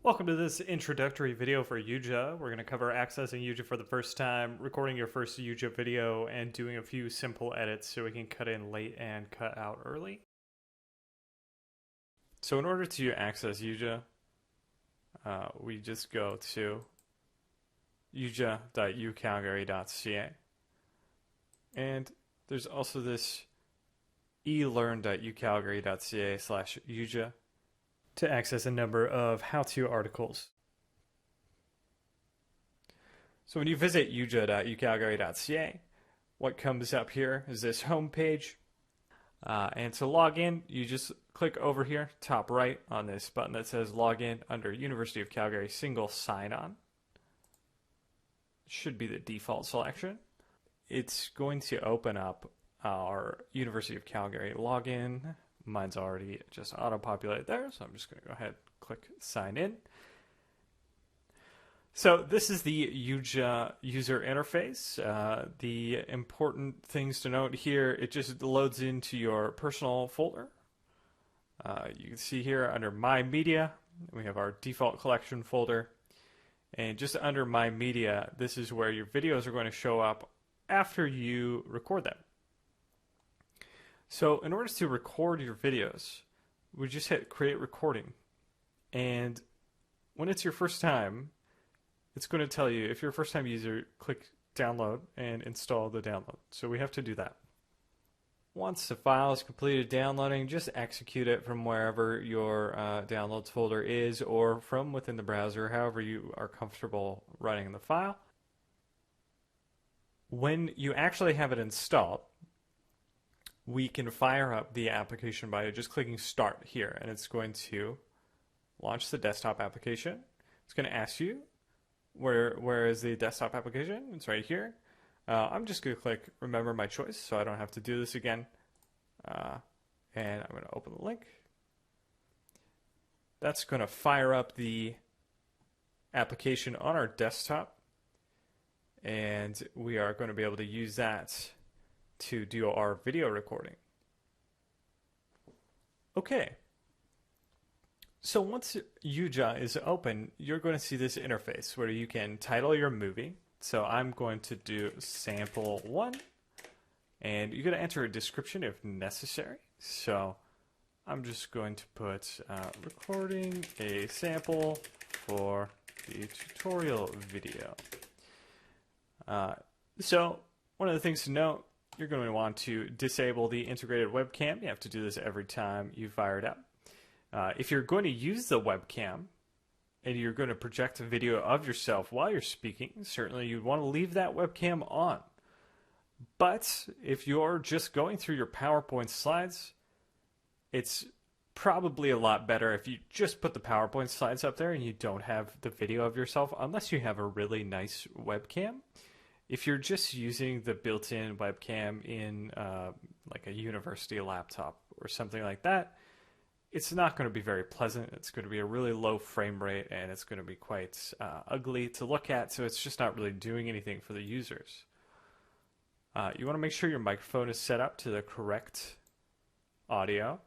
Welcome to this introductory video for YuJa. We're going to cover accessing YuJa for the first time, recording your first YuJa video, and doing a few simple edits so we can cut in late and cut out early. So in order to access YuJa, we just go to yuja.ucalgary.ca. And there's also this elearn.ucalgary.ca/YuJa to access a number of how-to articles. So when you visit yuja.ucalgary.ca, what comes up here is this home page. And to log in, you just click over here, top right, on this button that says Login under University of Calgary Single Sign-On. Should be the default selection. It's going to open up our University of Calgary login. Mine's already just auto-populated there, so I'm just going to go ahead and click Sign In. So this is the YuJa user interface. The important things to note here, it just loads into your personal folder. You can see here under My Media, we have our default collection folder. And just under My Media, this is where your videos are going to show up after you record them. So in order to record your videos, we just hit Create Recording. And when it's your first time, it's going to tell you, if you're a first-time user, click Download and install the download. So we have to do that. Once the file is completed downloading, just execute it from wherever your downloads folder is or from within the browser, however you are comfortable running the file. When you actually have it installed, we can fire up the application by just clicking Start here, and it's going to launch the desktop application. It's going to ask you, where is the desktop application? It's right here. I'm just going to click Remember My Choice so I don't have to do this again. And I'm going to open the link. That's going to fire up the application on our desktop, and we are going to be able to use that to do our video recording. Okay. So once YuJa is open, you're going to see this interface where you can title your movie. So I'm going to do sample 1, and you're going to enter a description if necessary. So I'm just going to put recording a sample for the tutorial video. So one of the things to note, you're going to want to disable the integrated webcam. You have to do this every time you fire it up. If you're going to use the webcam and you're going to project a video of yourself while you're speaking, certainly you'd want to leave that webcam on. But if you're just going through your PowerPoint slides, it's probably a lot better if you just put the PowerPoint slides up there and you don't have the video of yourself, unless you have a really nice webcam. If you're just using the built-in webcam in like a university laptop or something like that, it's not going to be very pleasant. It's going to be a really low frame rate, and it's going to be quite ugly to look at, so it's just not really doing anything for the users. You want to make sure your microphone is set up to the correct audio.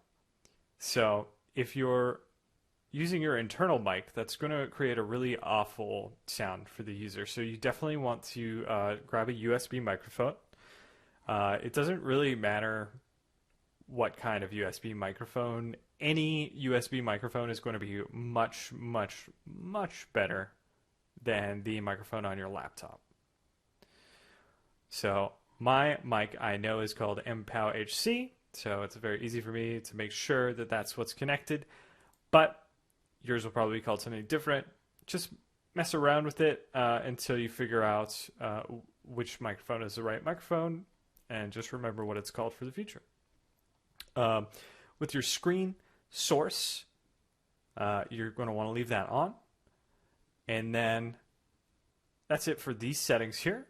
So if you're using your internal mic, that's going to create a really awful sound for the user. So you definitely want to grab a USB microphone. It doesn't really matter what kind of USB microphone. Any USB microphone is going to be much, much, much better than the microphone on your laptop. So my mic I know is called MPOW HC, so it's very easy for me to make sure that that's what's connected. But yours will probably be called something different. Just mess around with it until you figure out which microphone is the right microphone, and just remember what it's called for the future. With your screen source, you're going to want to leave that on. And then that's it for these settings here.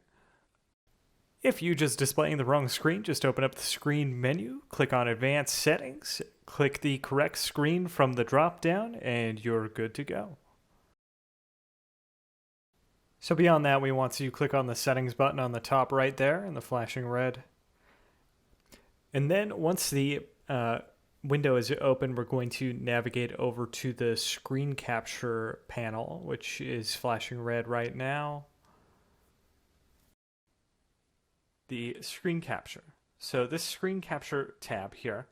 If you're just displaying the wrong screen, just open up the screen menu, click on Advanced Settings, click the correct screen from the drop-down, and you're good to go. So beyond that, we want to click on the Settings button on the top right there in the flashing red. And then once the window is open, we're going to navigate over to the screen capture panel, which is flashing red right now. The screen capture. So this screen capture tab here,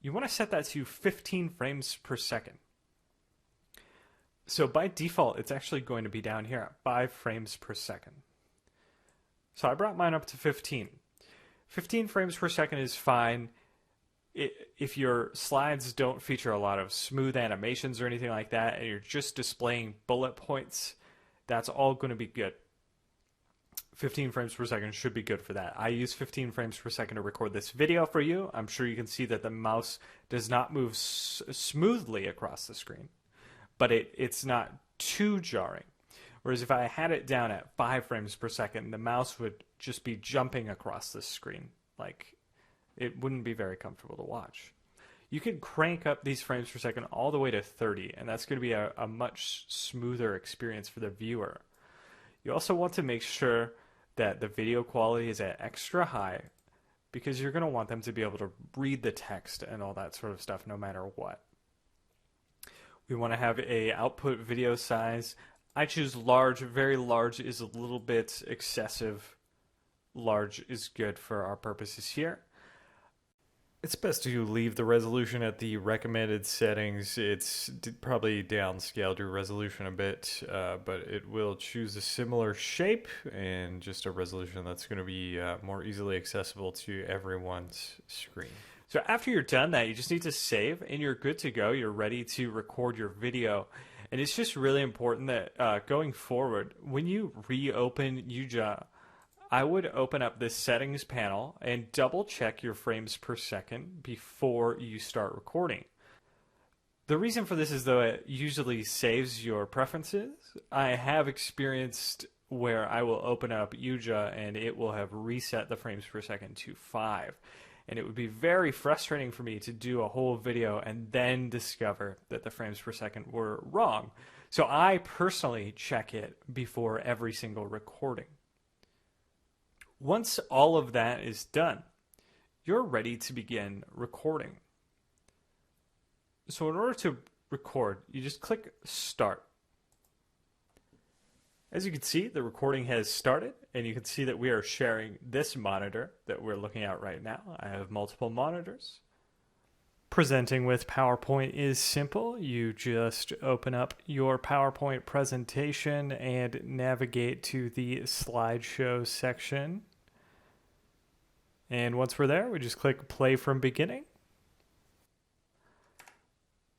you want to set that to 15 frames per second. So by default, it's actually going to be down here at 5 frames per second. So I brought mine up to 15. 15 frames per second is fine. If your slides don't feature a lot of smooth animations or anything like that, and you're just displaying bullet points, that's all going to be good. 15 frames per second should be good for that. I use 15 frames per second to record this video for you. I'm sure you can see that the mouse does not move smoothly across the screen, but it's not too jarring. Whereas if I had it down at 5 frames per second, the mouse would just be jumping across the screen. Like, it wouldn't be very comfortable to watch. You can crank up these frames per second all the way to 30, and that's going to be a much smoother experience for the viewer. You also want to make sure that the video quality is at extra high, because you're going to want them to be able to read the text and all that sort of stuff no matter what. We want to have a output video size. I choose large. Very large is a little bit excessive. Large is good for our purposes here. It's best to leave the resolution at the recommended settings. It's probably downscaled your resolution a bit, but it will choose a similar shape and just a resolution that's going to be more easily accessible to everyone's screen. So after you're done that, you just need to save and you're good to go. You're ready to record your video. And it's just really important that going forward, when you reopen YuJa, I would open up this settings panel and double check your frames per second before you start recording. The reason for this is though it usually saves your preferences. I have experienced where I will open up YuJa and it will have reset the frames per second to 5. And it would be very frustrating for me to do a whole video and then discover that the frames per second were wrong. So I personally check it before every single recording. Once all of that is done, you're ready to begin recording. So in order to record, you just click Start. As you can see, the recording has started, and you can see that we are sharing this monitor that we're looking at right now. I have multiple monitors. Presenting with PowerPoint is simple. You just open up your PowerPoint presentation and navigate to the slideshow section. And once we're there, we just click play from beginning.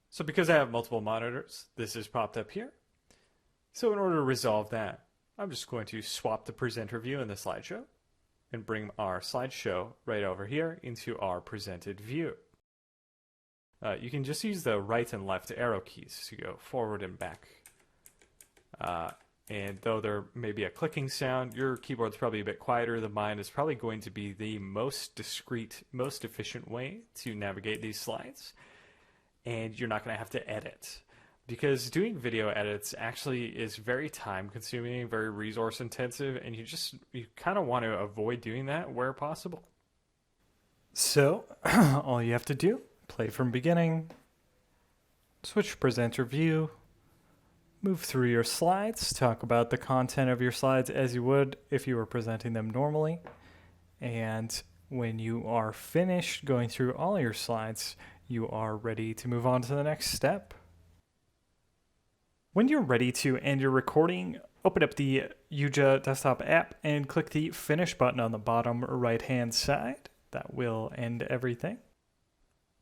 So because I have multiple monitors, this is popped up here. So in order to resolve that, I'm just going to swap the presenter view in the slideshow and bring our slideshow right over here into our presented view. You can just use the right and left arrow keys to go forward and back. And though there may be a clicking sound, your keyboard's probably a bit quieter than mine. Is probably going to be the most discreet, most efficient way to navigate these slides. And you're not going to have to edit. Because doing video edits actually is very time consuming, very resource intensive, and you kind of want to avoid doing that where possible. So, all you have to do, play from beginning, switch presenter view, move through your slides, talk about the content of your slides as you would if you were presenting them normally. And when you are finished going through all your slides, you are ready to move on to the next step. When you're ready to end your recording, open up the YuJa desktop app and click the Finish button on the bottom right-hand side. That will end everything.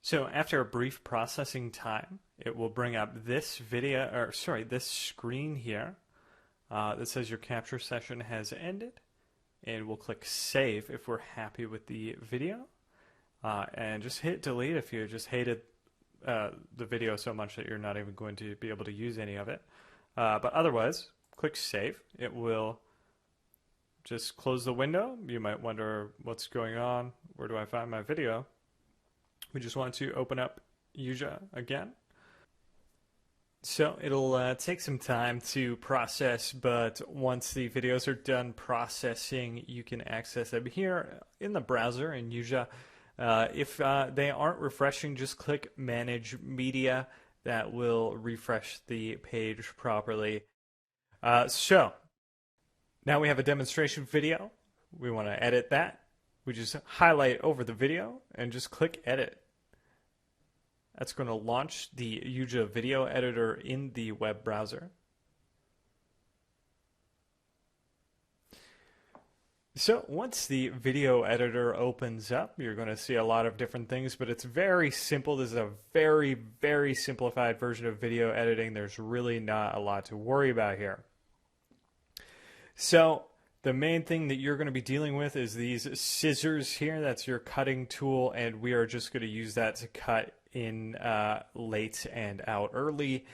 So after a brief processing time, it will bring up this this screen here that says your capture session has ended. And we'll click Save if we're happy with the video. And just hit delete if you just hated the video so much that you're not even going to be able to use any of it. But otherwise, click Save. It will just close the window. You might wonder what's going on. Where do I find my video? We just want to open up YuJa again. So it'll take some time to process, but once the videos are done processing, you can access them here in the browser in YuJa. If they aren't refreshing, just click Manage Media. That will refresh the page properly. So now we have a demonstration video. We want to edit that. We just highlight over the video and just click Edit. That's going to launch the YuJa video editor in the web browser. So once the video editor opens up, you're going to see a lot of different things, but it's very simple. This is a very, very simplified version of video editing. There's really not a lot to worry about here. So the main thing that you're going to be dealing with is these scissors here. That's your cutting tool, and we are just going to use that to cut in late and out early,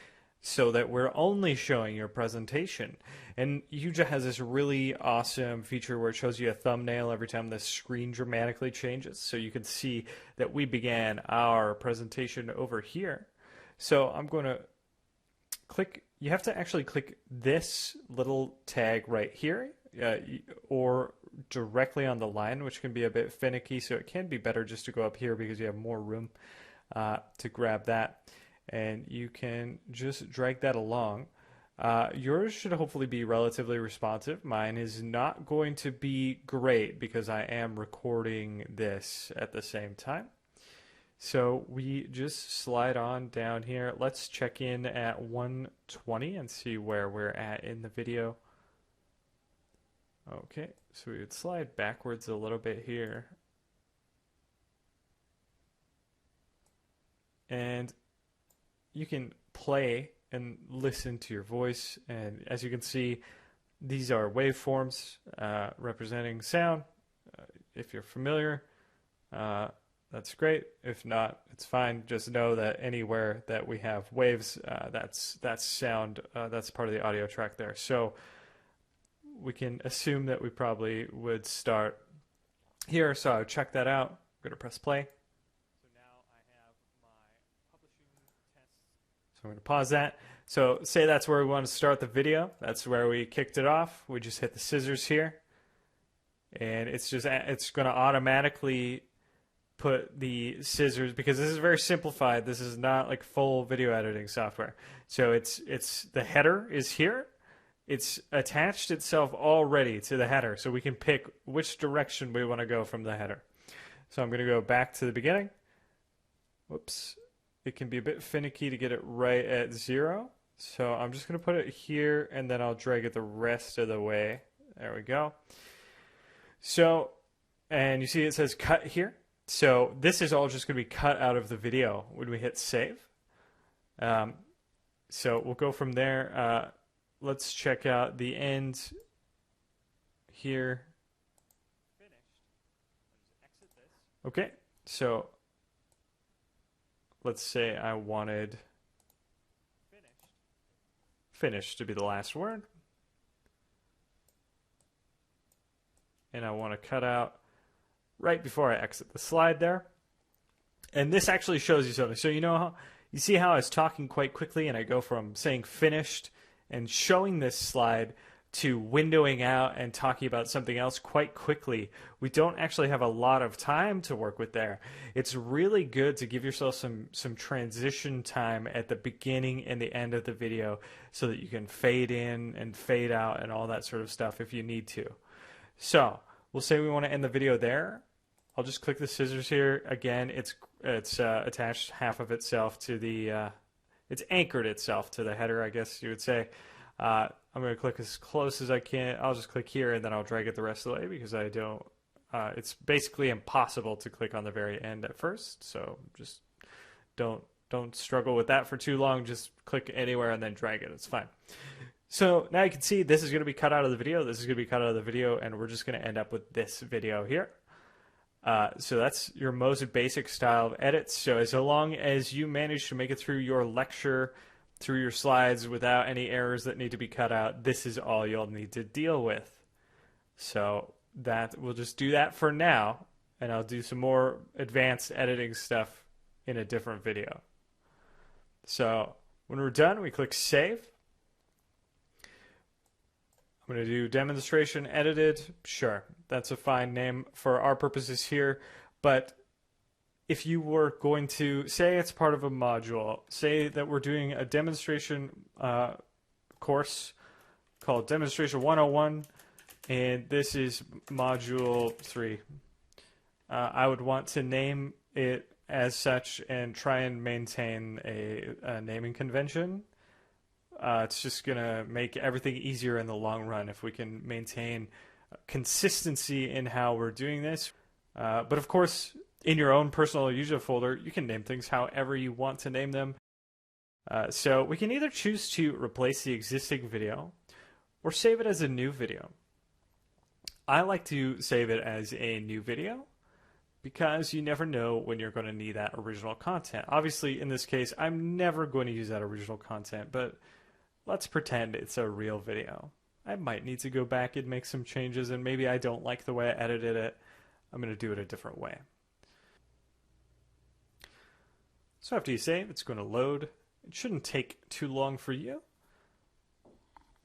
so that we're only showing your presentation. And YuJa has this really awesome feature where it shows you a thumbnail every time the screen dramatically changes. So you can see that we began our presentation over here. So I'm going to click, you have to actually click this little tag right here, or directly on the line, which can be a bit finicky. So it can be better just to go up here because you have more room to grab that. And you can just drag that along. Yours should hopefully be relatively responsive. Mine is not going to be great because I am recording this at the same time. So we just slide on down here. Let's check in at 120 and see where we're at in the video. Okay, so we would slide backwards a little bit here. And you can play and listen to your voice, and as you can see, these are waveforms representing sound. If you're familiar, that's great. If not, it's fine. Just know that anywhere that we have waves, that's sound. That's part of the audio track there. So we can assume that we probably would start here. So I would check that out. I'm going to press play. I'm going to pause that. So say that's where we want to start the video. That's where we kicked it off. We just hit the scissors here. And it's going to automatically put the scissors, because this is very simplified. This is not like full video editing software. So it's the header is here. It's attached itself already to the header. So we can pick which direction we want to go from the header. So I'm going to go back to the beginning. Whoops. It can be a bit finicky to get it right at 0. So I'm just going to put it here, and then I'll drag it the rest of the way. There we go. So, and you see it says cut here. So this is all just going to be cut out of the video when we hit save. So we'll go from there. Let's check out the end here. Okay, so let's say I wanted finished to be the last word. And I want to cut out right before I exit the slide there. And this actually shows you something. So you see how I was talking quite quickly and I go from saying finished and showing this slide to windowing out and talking about something else quite quickly. We don't actually have a lot of time to work with there. It's really good to give yourself some transition time at the beginning and the end of the video so that you can fade in and fade out and all that sort of stuff if you need to. So we'll say we want to end the video there. I'll just click the scissors here. Again, it's attached half of itself to the, it's anchored itself to the header, I guess you would say. I'm going to click as close as I can. I'll just click here and then I'll drag it the rest of the way because I don't, it's basically impossible to click on the very end at first. So just don't struggle with that for too long. Just click anywhere and then drag it. It's fine. So now you can see this is going to be cut out of the video. This is going to be cut out of the video, and we're just going to end up with this video here. So that's your most basic style of edits. So as long as you manage to make it through your lecture, through your slides without any errors that need to be cut out, this is all you'll need to deal with. So that we'll just do that for now, and I'll do some more advanced editing stuff in a different video. So when we're done, we click save. I'm going to do demonstration edited. Sure, that's a fine name for our purposes here, but if you were going to say it's part of a module, say that we're doing a demonstration course called Demonstration 101, and this is module 3. I would want to name it as such and try and maintain a naming convention. It's just going to make everything easier in the long run if we can maintain consistency in how we're doing this. But of course, in your own personal YuJa folder, you can name things however you want to name them. So we can either choose to replace the existing video or save it as a new video. I like to save it as a new video because you never know when you're going to need that original content. Obviously, in this case, I'm never going to use that original content, but let's pretend it's a real video. I might need to go back and make some changes, and maybe I don't like the way I edited it. I'm going to do it a different way. So after you save, it's going to load. It shouldn't take too long for you.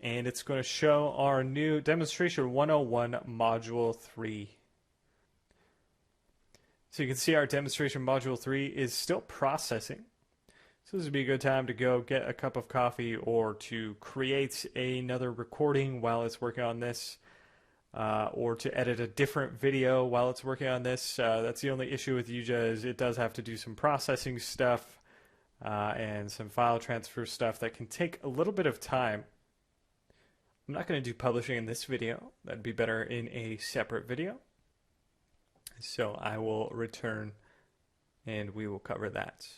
And it's going to show our new Demonstration 101 Module 3. So you can see our Demonstration Module 3 is still processing. So this would be a good time to go get a cup of coffee or to create another recording while it's working on this, or to edit a different video while it's working on this. That's the only issue with YuJa is it does have to do some processing stuff and some file transfer stuff that can take a little bit of time. I'm not going to do publishing in this video. That'd be better in a separate video. So I will return and we will cover that.